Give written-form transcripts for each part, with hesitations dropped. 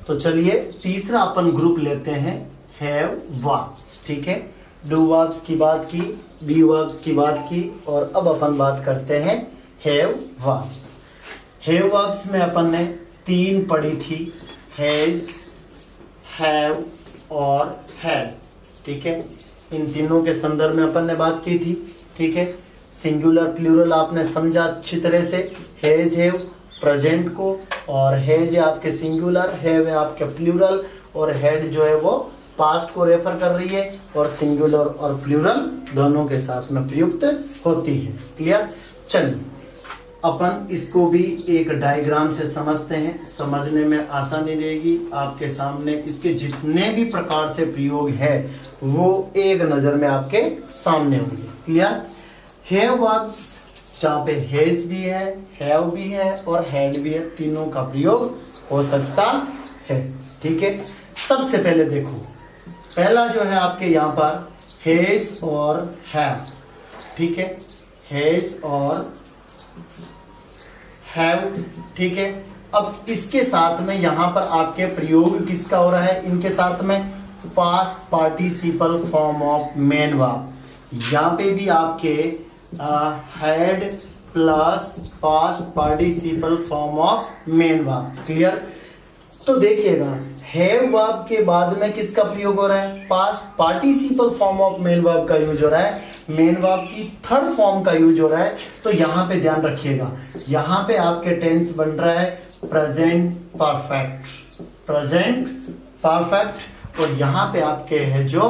तो चलिए तीसरा अपन ग्रुप लेते हैं हैव वर्ब्स। ठीक है, डू वर्ब्स की बात की, बी वर्ब्स की बात की, और अब अपन बात करते हैं हैव वर्ब्स। हैव वर्ब्स में अपन ने 3 पढ़ी थी, हैज, हैव और हैड। ठीक है, इन तीनों के संदर्भ में अपन ने बात की थी। ठीक है, सिंगुलर प्लूरल आपने समझा अच्छी तरह से, हैज हैव प्रेजेंट को, और हैज है आपके सिंगुलर, हैव है आपके प्लूरल, और हैड जो है वो पास्ट को रेफर कर रही है, और सिंगुलर और प्लूरल दोनों के साथ में प्रयुक्त होती है। क्लियर? चलिए अपन इसको भी एक डायग्राम से समझते हैं, समझने में आसानी रहेगी। आपके सामने इसके जितने भी प्रकार से प्रयोग है वो एक नजर में आपके सामने होंगे। क्लियर? हैव वर्ब्स जहाँ पे हैज भी है, हैव भी है और हैड भी है, तीनों का प्रयोग हो सकता है। ठीक है, सबसे पहले देखो, पहला जो है आपके यहाँ पर हैज और हैव। ठीक है, हैज और हैव। ठीक है, अब इसके साथ में यहाँ पर आपके प्रयोग किसका हो रहा है? इनके साथ में past participle form of main verb. यहाँ पे भी आपके had plus past participle form of main verb. Clear? तो देखिएगा, हैव वर्ब के बाद में किसका प्रयोग हो रहा है? Past participle form of main verb का यूज हो रहा है, मेन वर्ब की थर्ड फॉर्म का यूज हो रहा है। तो यहाँ पे ध्यान रखिएगा, यहाँ पे आपके टेंस बन रहा है प्रेजेंट परफेक्ट, प्रेजेंट परफेक्ट, और यहाँ पे आपके है जो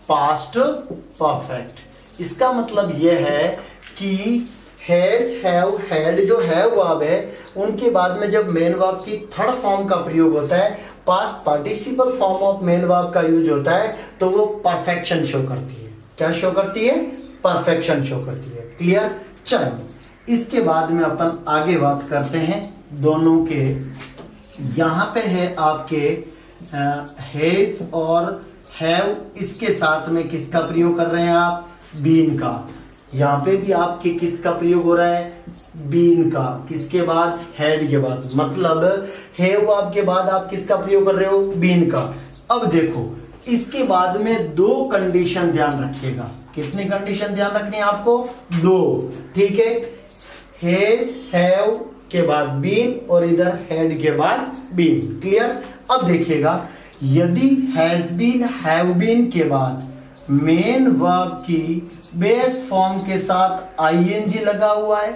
पास्ट परफेक्ट। इसका मतलब यह है कि हैज, हैव, हैड जो हैव वर्ब है उनके बाद में जब मेन वर्ब की थर्ड फॉर्म का प्रयोग होता है, past participle form of main verb का यूज होता है, तो वो परफेक्शन शो करती है। क्या शो करती है? परफेक्शन शो करती है। क्लियर? चलिए इसके बाद में अपन आगे बात करते हैं दोनों के। यहाँ पे है आपके हैज और हैव, इसके साथ में किसका प्रयोग कर रहे हैं आप? बीन का। यहाँ पे भी आपके किसका प्रयोग हो रहा है? बीन का। किसके बाद? हैड के बाद। मतलब हैव वर्ब के बाद आप किसका प्रयोग कर रहे हो? बीन का। अब देखो, इसके बाद में 2 कंडीशन ध्यान रखिएगा। कितनी कंडीशन ध्यान रखनी है आपको? 2। ठीक है, हैज, हैव के बाद बीन, और इधर हैड के बाद बीन। क्लियर? अब देखिएगा, यदि हैज बीन, हैव बीन के बाद मेन वर्ब की बेस फॉर्म के साथ आईएनजी लगा हुआ है,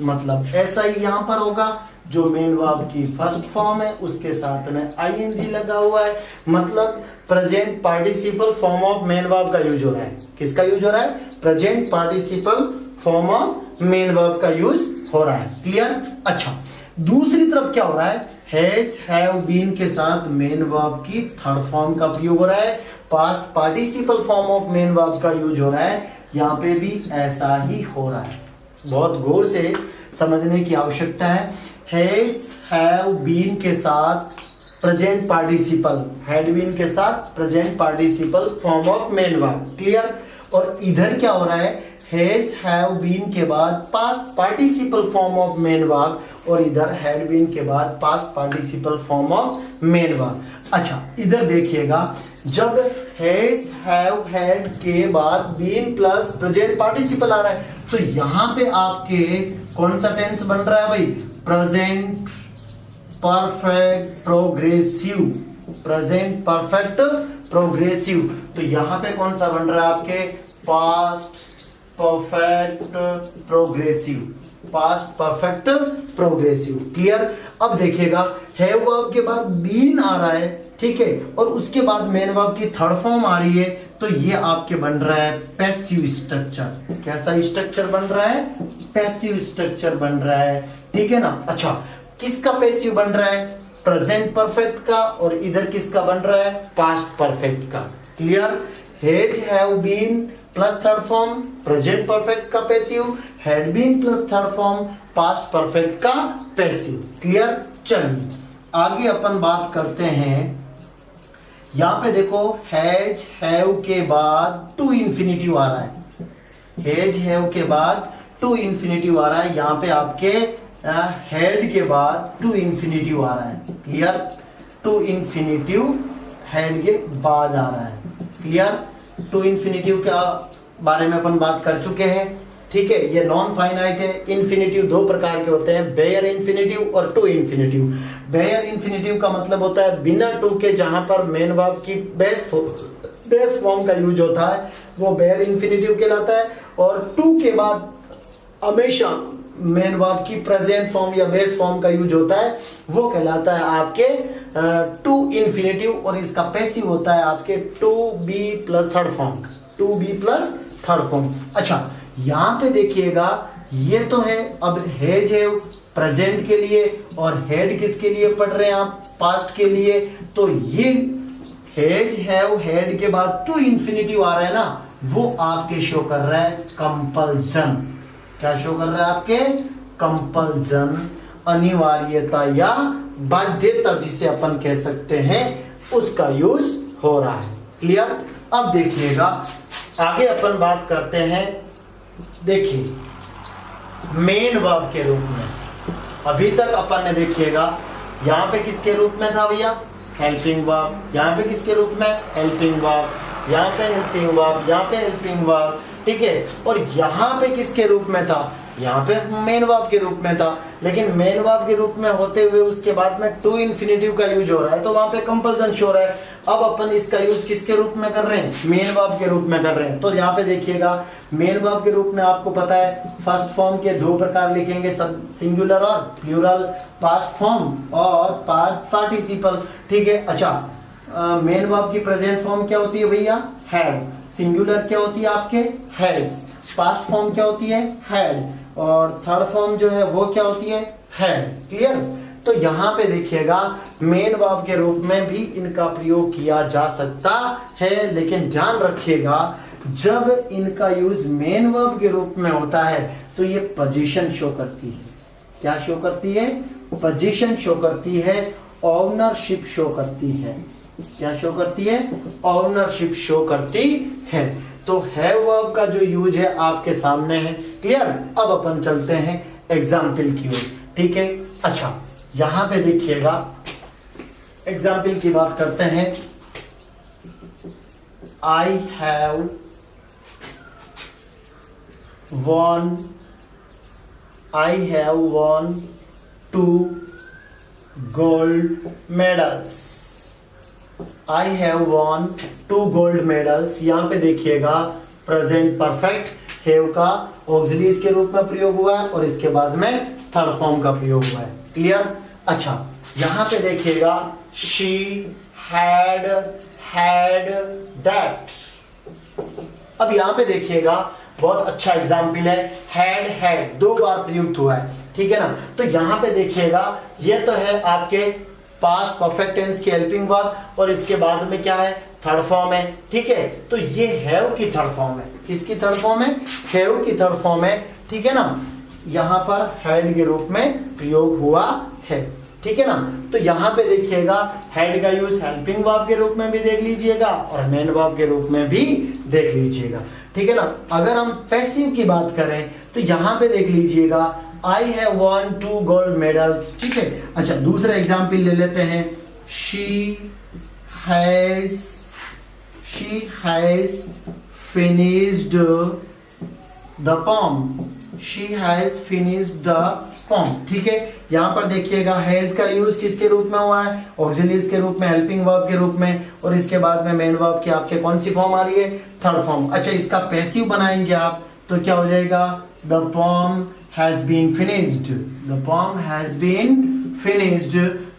मतलब ऐसा ही यहां पर होगा, जो मेन वर्ब की फर्स्ट फॉर्म है उसके साथ में आईएनजी लगा हुआ है, मतलब present participle form of main verb का यूज हो रहा है। किसका यूज हो रहा है? Present participle form of main verb का यूज हो रहा है। क्लियर? अच्छा, दूसरी तरफ क्या हो रहा है? हैज, हैव, बीन के साथ मेन वर्ब की थर्ड फॉर्म का प्रयोग हो रहा है, past participle form of main verb का यूज हो रहा है। यहाँ पे भी ऐसा ही हो रहा है, बहुत गौर से समझने की आवश्यकता है। हैज, हैव, बीन के साथ प्रेजेंट पार्टिसिपल, हैड बीन के साथ present participle form of main verb. Clear? और इधर क्या हो रहा है? हैज, हैव, बीन के बाद past participle form of main verb, और इधर हैड बीन के बाद past participle form of main verb. अच्छा, इधर देखिएगा, जब हैज, हैव, हैड के बाद बीन प्लस प्रेजेंट पार्टिसिपल आ रहा है, तो यहां पे आपके कौन सा टेंस बन रहा है भाई? Present perfect progressive, present perfect progressive. तो यहां पे कौन सा बन रहा है आपके? Past perfect progressive, past perfect progressive. Clear? अब देखिएगा, हैव वर्ब के बाद बीन आ रहा है, ठीक है, और उसके बाद मेन वर्ब की थर्ड फॉर्म आ रही है, तो ये आपके बन रहा है पैसिव स्ट्रक्चर। कैसा स्ट्रक्चर बन रहा है? पैसिव स्ट्रक्चर बन रहा है। ठीक है ना? अच्छा, किसका पैसिव बन रहा है? प्रेजेंट परफेक्ट का, और इधर किसका बन रहा है? पास्ट परफेक्ट का। Clear? Has, have, been plus third form present perfect का passive, had been plus third form past perfect का पैसिव। क्लियर? चलिए आगे अपन बात करते हैं। यहां पे देखो, हैज, हैव के बाद टू इंफिनिटिव आ रहा है, हैज, हैव के बाद टू इंफिनिटिव आ रहा है। यहां पे आपके हैड के बाद टू इंफिनिटिव आ रहा है। क्लियर? टू इन्फिनिटिव हैड के बाद आ रहा है। क्लियर? टू इन्फिनिटिव के बारे में अपन बात कर चुके हैं। ठीक है, ये नॉन फाइनाइट है। इन्फिनिटिव दो प्रकार के होते हैं, बेयर इन्फिनिटिव और टू इन्फिनिटिव। बेयर इन्फिनिटिव का मतलब होता है बिना टू के, जहां पर मेन वर्ब की बेस फॉर्म का यूज होता है वो बेयर इन्फिनिटिव कहलाता है। और टू के बाद हमेशा मेन वर्ब की प्रेजेंट फॉर्म या बेस फॉर्म का यूज होता है, वो कहलाता है आपके टू इन्फिनिटिव। और इसका पैसिव होता है आपके to be plus third form, to be plus third form. अच्छा, यहां पे देखिएगा ये तो है, अब हैज है प्रेजेंट के लिए और हेड किसके लिए पढ़ रहे हैं आप? पास्ट के लिए। तो ये हैज हैव हेड के बाद टू इन्फिनिटिव आ रहा है ना, वो आपके शो कर रहा है कंपल्सन। क्या शो कर रहा है आपके? कंपल्सन, अनिवार्यता या बाध्यता जिसे अपन कह सकते हैं, उसका यूज हो रहा है। क्लियर? अब देखिएगा आगे अपन बात करते हैं। देखिए मेन वर्ब के रूप में अभी तक अपन ने देखिएगा यहां पे किसके रूप में था भैया? Helping verb. यहां पे किसके रूप में? Helping verb. यहां पे हेल्पिंग वर्ब, यहां पे हेल्पिंग वर्ब। ठीक है, और यहां पे किसके रूप में था? यहाँ पे मेन वर्ब के रूप में था। लेकिन मेन वर्ब के रूप में होते हुए उसके बाद में टू इन्फिनिटिव का यूज हो रहा है, तो वहां पे कंपल्सन शो रहा है। अब अपन इसका यूज किसके रूप में कर रहे हैं? मेन वर्ब के रूप में कर रहे हैं। तो यहाँ पे देखिएगा मेन वर्ब के रूप में आपको पता है फर्स्ट फॉर्म के दो प्रकार लिखेंगे, सिंगुलर और प्लूरल, पास्ट फॉर्म और पास्ट पार्टिसिपल। ठीक है। अच्छा, मेन वर्ब की प्रेजेंट फॉर्म क्या होती है भैया? हैड। सिंगुलर क्या होती है आपके? हैज। पास्ट फॉर्म क्या होती है? हैड। और थर्ड फॉर्म जो है वो क्या होती है? हैड। क्लियर? तो यहां पे देखिएगा मेन वर्ब के रूप में भी इनका प्रयोग किया जा सकता है, लेकिन ध्यान रखिएगा जब इनका यूज मेन वर्ब के रूप में होता है तो ये पोजीशन शो करती है। क्या शो करती है? पोजीशन शो करती है, ओनरशिप शो करती है। क्या शो करती है? ओनरशिप शो करती है। तो हैव वर्ब का जो यूज है आपके सामने है। क्लियर? अब अपन चलते हैं एग्जाम्पल की ओर। ठीक है। अच्छा, यहां पे देखिएगा एग्जाम्पल की बात करते हैं। I have won 2 gold medals। I have won 2 gold medals। यहां पे देखिएगा प्रेजेंट परफेक्ट हैव का ऑक्सिलरीज के रूप में प्रयोग हुआ है और इसके बाद में थर्ड फॉर्म का प्रयोग हुआ है। क्लियर? अच्छा, यहां पे देखिएगा she had that। अब यहां पे देखिएगा बहुत अच्छा एग्जाम्पल है, हैड दो बार प्रयुक्त हुआ है। ठीक है ना? तो यहां पे देखिएगा ये तो है आपके पास्ट परफेक्ट टेंस की हेल्पिंग वर्ब और इसके बाद में क्या है? थर्ड फॉर्म है। ठीक है, तो ये हैव की थर्ड फॉर्म है। किसकी थर्ड फॉर्म है? हैव की थर्ड फॉर्म है। ठीक है ना? यहां पर हैड के रूप में प्रयोग हुआ है। ठीक है ना? तो यहां पे देखिएगा हैड का यूज हेल्पिंग वर्ब के रूप में भी देख लीजिएगा और मेन वर्ब के रूप में भी देख लीजिएगा। ठीक है ना? अगर हम पैसिव की बात करें तो यहां पे देख लीजिएगा I have won 2 gold medals। ठीक है। अच्छा, दूसरा एग्जाम्पल ले लेते हैं। she has finished the poem। she has finished the poem। ठीक है, यहां पर देखिएगा हैज का यूज किसके रूप में हुआ है? ऑक्सिलरीज के रूप में, हेल्पिंग वर्ब के रूप में, और इसके बाद में मेन वर्ब की आपके कौन सी फॉर्म आ रही है? Third form. अच्छा, इसका पैसिव बनाएंगे आप तो क्या हो जाएगा? The poem has been finished। the poem has been finished।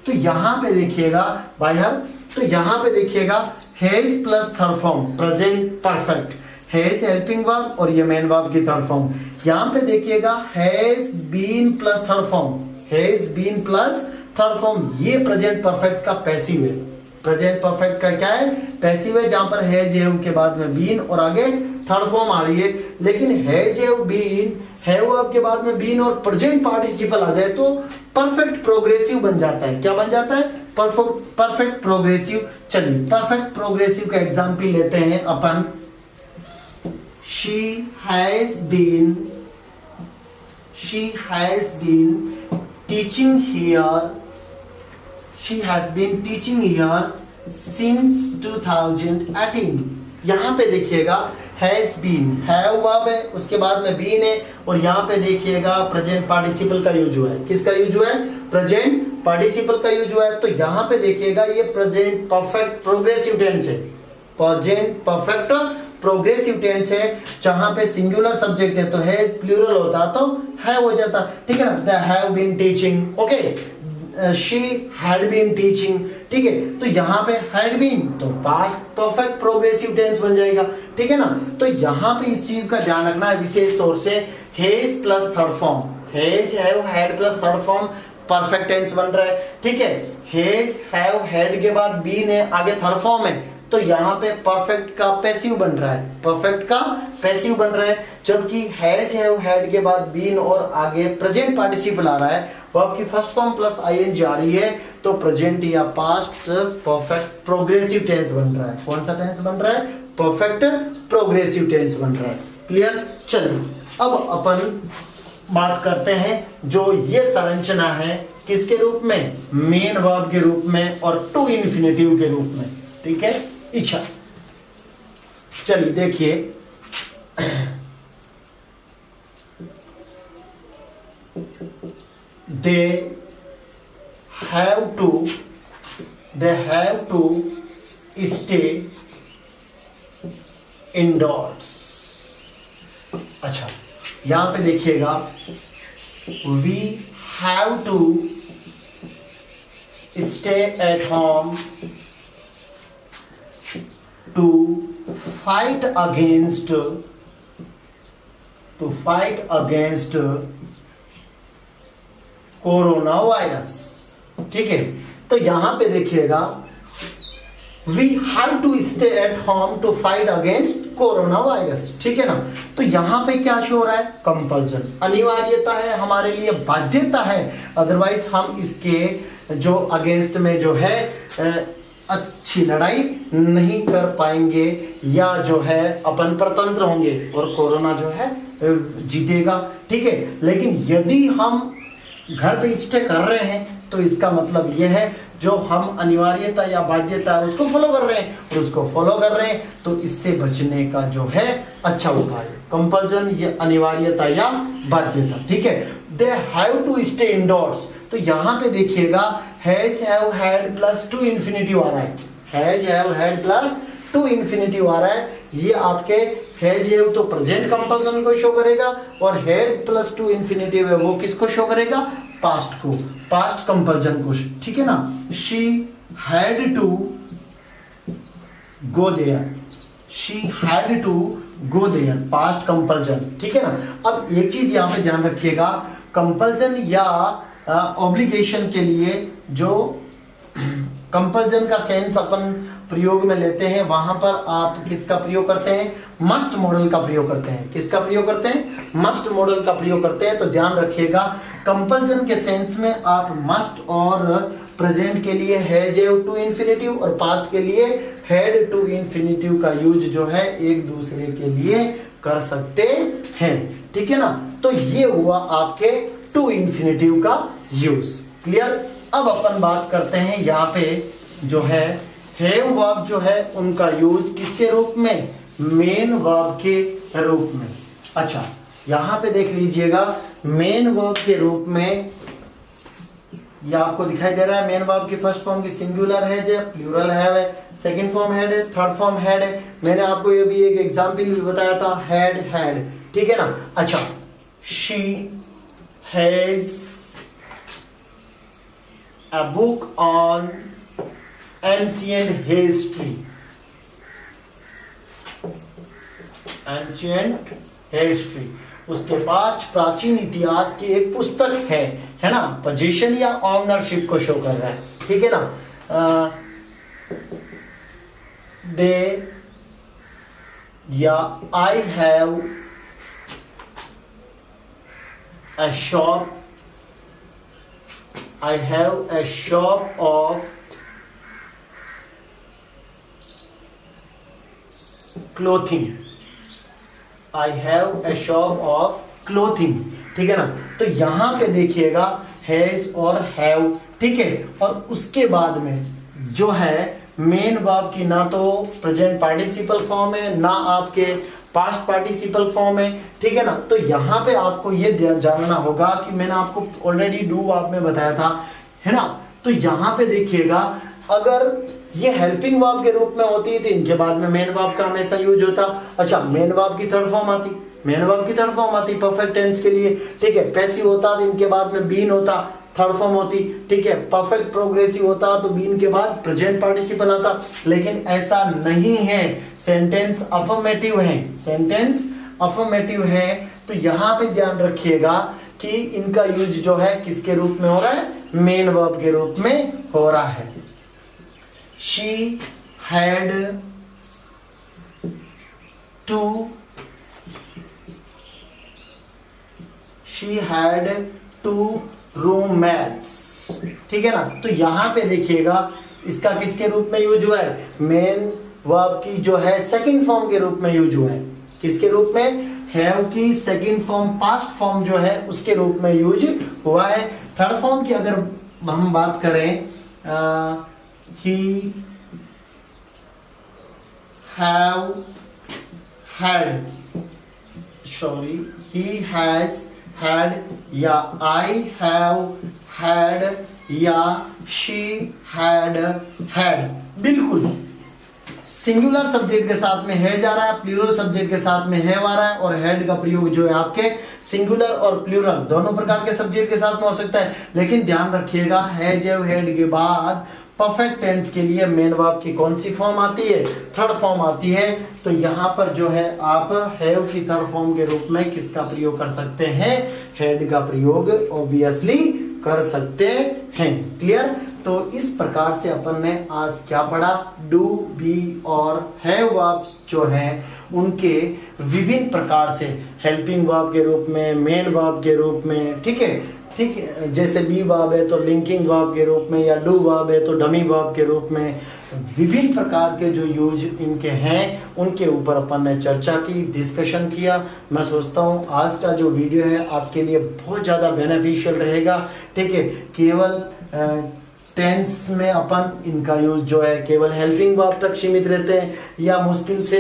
तो यहां पे देखिएगा बाहर, तो यहां पे देखिएगा has plus third form present perfect, has helping verb और ये मेन वर्ब की थर्ड फॉर्म। यहां पे देखिएगा has been plus third form, has been plus third form, ये प्रेजेंट परफेक्ट का पैसिव है। प्रेजेंट परफेक्ट का क्या है? पैसिव है, जहां पर हैज हैव के बाद में बीन और आगे थर्ड फॉर्म आ रही है। लेकिन has have been, have verb के बाद में बीन और प्रेजेंट पार्टिसिपल आ जाए तो परफेक्ट प्रोग्रेसिव बन जाता है। क्या बन जाता है? Perfect progressive. चलिए परफेक्ट प्रोग्रेसिव का एग्जांपल लेते हैं अपन। she has been teaching here she has been teaching here since 2018। यहाँ पे देखिएगा हैज बीन, हैव वर्ब है, उसके बाद में बीन है, और यहाँ पे देखिएगा प्रेजेंट पार्टिसिपल का यूज हुआ है। किसका यूज हुआ है? प्रेजेंट पार्टिसिपल का यूज हुआ है। तो यहाँ पे देखिएगा ये प्रेजेंट परफेक्ट प्रोग्रेसिव टेंस है, प्रेजेंट परफेक्ट प्रोग्रेसिव टेंस है। जहां पे सिंगुलर सब्जेक्ट है तो हैज, प्लूरल होता तो हैव हो जाता, ठीक है ना। They have been teaching, okay, she had been teaching, ठीक है। तो यहाँ पे हैड बीन तो पास्ट परफेक्ट प्रोग्रेसिव टेंस बन जाएगा, ठीक है ना। तो यहाँ पे इस चीज का ध्यान रखना है विशेष तौर से, has plus third form, has have had plus third form perfect tense बन रहा है, ठीक है। हैज हैव हैड के बाद बीन है, आगे थर्ड फॉर्म है, तो यहाँ पे परफेक्ट का पैसिव बन रहा है, परफेक्ट का पैसिव बन रहा है। जबकि हैज हैव हैड के बाद बीन और आगे प्रेजेंट पार्टिसिपल आ रहा है, वो आपकी फर्स्ट फॉर्म प्लस आईएनजी आ रही है, तो प्रेजेंट या पास्ट परफेक्ट प्रोग्रेसिव टेंस बन रहा है। कौन सा टेंस बन रहा है? परफेक्ट प्रोग्रेसिव टेंस बन रहा है। क्लियर? चलिए अब अपन बात करते हैं जो ये संरचना है किसके रूप में? मेन वर्ब के रूप में और टू इन्फिनेटिव के रूप में, ठीक है। इच्छा, चलिए देखिए, they have to stay indoors. अच्छा, यहां पे देखिएगा we have to stay at home to fight against corona virus, ठीक है। तो यहां पे देखिएगा we have to stay at home to fight against corona virus, ठीक है ना। तो यहां पे क्या शो हो रहा है? कंपल्सन, अनिवार्यता है हमारे लिए, बाध्यता है, अदरवाइज हम इसके जो अगेंस्ट में जो है अच्छी लड़ाई नहीं कर पाएंगे, या जो है अपन परतंत्र होंगे और कोरोना जो है जीतेगा, ठीक है। लेकिन यदि हम घर पे स्टे कर रहे हैं तो इसका मतलब यह है जो हम अनिवार्यता या बाध्यता है उसको फॉलो कर रहे हैं, और उसको फॉलो कर रहे हैं तो इससे बचने का जो है अच्छा उपाय है कंपल्सन, ये अनिवार्यता या बाध्यता, ठीक है। They have to stay indoors, तो यहां पे देखिएगा has have had plus to infinitive आ रहा है, has have had plus to infinitive आ रहा है। ये आपके हैज हैव तो प्रेजेंट कंपल्सन को शो करेगा, और हैड प्लस टू इन्फिनिटिव है वो किसको शो करेगा? पास्ट को, पास्ट कंपल्सन को, ठीक है ना। She had to go there, she had to go there, past compulsion, ठीक है ना। अब एक चीज यहां पे ध्यान रखिएगा, कंपल्सन या ऑब्लिगेशन के लिए जो कंपल्सन का सेंस अपन प्रयोग में लेते हैं, वहां पर आप किसका प्रयोग करते हैं? मस्ट मॉडल का प्रयोग करते हैं। किसका प्रयोग करते हैं? मस्ट मॉडल का प्रयोग करते हैं। तो ध्यान रखिएगा, कंपल्सन के सेंस में आप मस्ट और प्रेजेंट के लिए हैज हैव टू इन्फिनिटिव और पास्ट के लिए हैड टू इन्फिनिटिव का यूज जो है एक दूसरे के लिए कर सकते हैं, ठीक है ना। तो ये हुआ आपके टू इन्फिनिटिव का यूज। क्लियर? अब अपन बात करते हैं यहाँ पे जो है हैव वर्ब जो है उनका यूज किसके रूप में? मेन वर्ब के रूप में। अच्छा, यहां पे देख लीजिएगा मेन वर्ब के रूप में ये आपको दिखाई दे रहा है। मेन वर्ब की फर्स्ट फॉर्म की सिंगुलर है, जो प्लूरल है, सेकंड फॉर्म हैड है, थर्ड फॉर्म हैड है। मैंने आपको ये भी एक एग्जांपल भी बताया था, हैड हैड, ठीक है ना। अच्छा, she has a book on ancient history, ancient history, उसके पास प्राचीन इतिहास की एक पुस्तक है ना। पोजीशन या ऑनरशिप को शो कर रहा है, ठीक है ना। दे या I have a shop, I have a shop of clothing, I have a shop of clothing, ठीक है ना। तो यहाँ पे देखिएगा हैज और हैव, ठीक है। और उसके बाद में जो है मेन वर्ब की ना तो प्रेजेंट पार्टिसिपल फॉर्म है ना आपके पास्ट पार्टिसिपल फॉर्म है, ठीक है ना। तो यहाँ पे आपको ये जानना होगा कि मैंने आपको ऑलरेडी डू वर्ब में बताया था, है ना। तो यहाँ पे देखिएगा अगर ये हेल्पिंग वर्ब के रूप में होती है तो इनके बाद में मेन वर्ब का हमेशा यूज होता। अच्छा, मेन वर्ब की थर्ड फॉर्म आती, मेन वर्ब की थर्ड फॉर्म आती परफेक्ट टेंस के लिए, ठीक है। पैसिव होता तो इनके बाद में बीन होता, थर्ड फॉर्म होती, ठीक है। परफेक्ट प्रोग्रेसिव होता तो बीन के बाद प्रेजेंट पार्टिसिपल आता, लेकिन ऐसा नहीं है। सेंटेंस अफर्मेटिव है, सेंटेंस अफर्मेटिव है। तो यहाँ पे ध्यान रखिएगा कि इनका यूज जो है किसके रूप में हो रहा है, मेन वर्ब के रूप में हो रहा है। शी हैड टू रूममेट्स, ठीक है ना। तो यहां पे देखिएगा इसका किसके रूप में यूज हुआ है, मेन वर्ब की जो है सेकंड फॉर्म के रूप में यूज हुआ है। किसके रूप में, हैव की सेकंड फॉर्म पास्ट फॉर्म जो है उसके रूप में यूज हुआ है। थर्ड फॉर्म की अगर हम बात करें, ही हैज हैड या आई हैव हैड या शी हैड हैड, बिल्कुल सिंगुलर सब्जेक्ट के साथ में है जा रहा है, प्लूरल सब्जेक्ट के साथ में है आ रहा है। और हैड का प्रयोग जो है आपके सिंगुलर और प्लूरल दोनों प्रकार के सब्जेक्ट के साथ में हो सकता है। लेकिन ध्यान रखिएगा हैज या हैड के बाद परफेक्ट टेंस के लिए मेन वर्ब की कौन सी फॉर्म आती है, थर्ड फॉर्म आती है। तो यहाँ पर जो है आप हैव की थर्ड फॉर्म के रूप में किसका प्रयोग कर सकते हैं, हैड का प्रयोग ऑब्वियसली कर सकते हैं। क्लियर। तो इस प्रकार से अपन ने आज क्या पढ़ा, डू, बी और हैव वर्ब्स जो हैं उनके विभिन्न प्रकार से हेल्पिंग वर्ब के रूप में, मेन वर्ब के रूप में, ठीक है, ठीक है। जैसे बी वर्ब है तो लिंकिंग वर्ब के रूप में, या डू वर्ब है तो डमी वर्ब के रूप में, विभिन्न प्रकार के जो यूज इनके हैं उनके ऊपर अपन ने चर्चा की, डिस्कशन किया। मैं सोचता हूँ आज का जो वीडियो है आपके लिए बहुत ज़्यादा बेनिफिशियल रहेगा, ठीक है। केवल टेंस में अपन इनका यूज जो है केवल हेल्पिंग वर्ब तक सीमित रहते हैं या मुश्किल से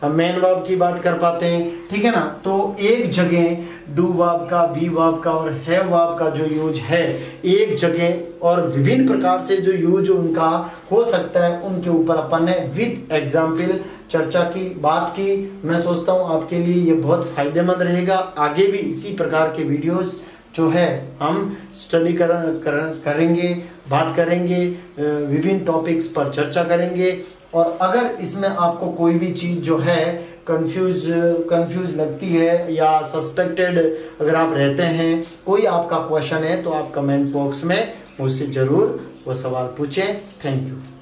मेन वर्ब की बात कर पाते हैं, ठीक है ना। तो एक जगह डू वर्ब का, बी वर्ब का और हैव वर्ब का जो यूज है एक जगह, और विभिन्न प्रकार से जो यूज उनका हो सकता है उनके ऊपर अपन ने विद एग्जाम्पल चर्चा की, बात की। मैं सोचता हूँ आपके लिए ये बहुत फायदेमंद रहेगा। आगे भी इसी प्रकार के वीडियोस जो है हम स्टडी करेंगे, बात करेंगे, विभिन्न टॉपिक्स पर चर्चा करेंगे। और अगर इसमें आपको कोई भी चीज़ जो है कंफ्यूज लगती है या सस्पेक्टेड अगर आप रहते हैं, कोई आपका क्वेश्चन है तो आप कमेंट बॉक्स में मुझसे ज़रूर वो सवाल पूछें। Thank you.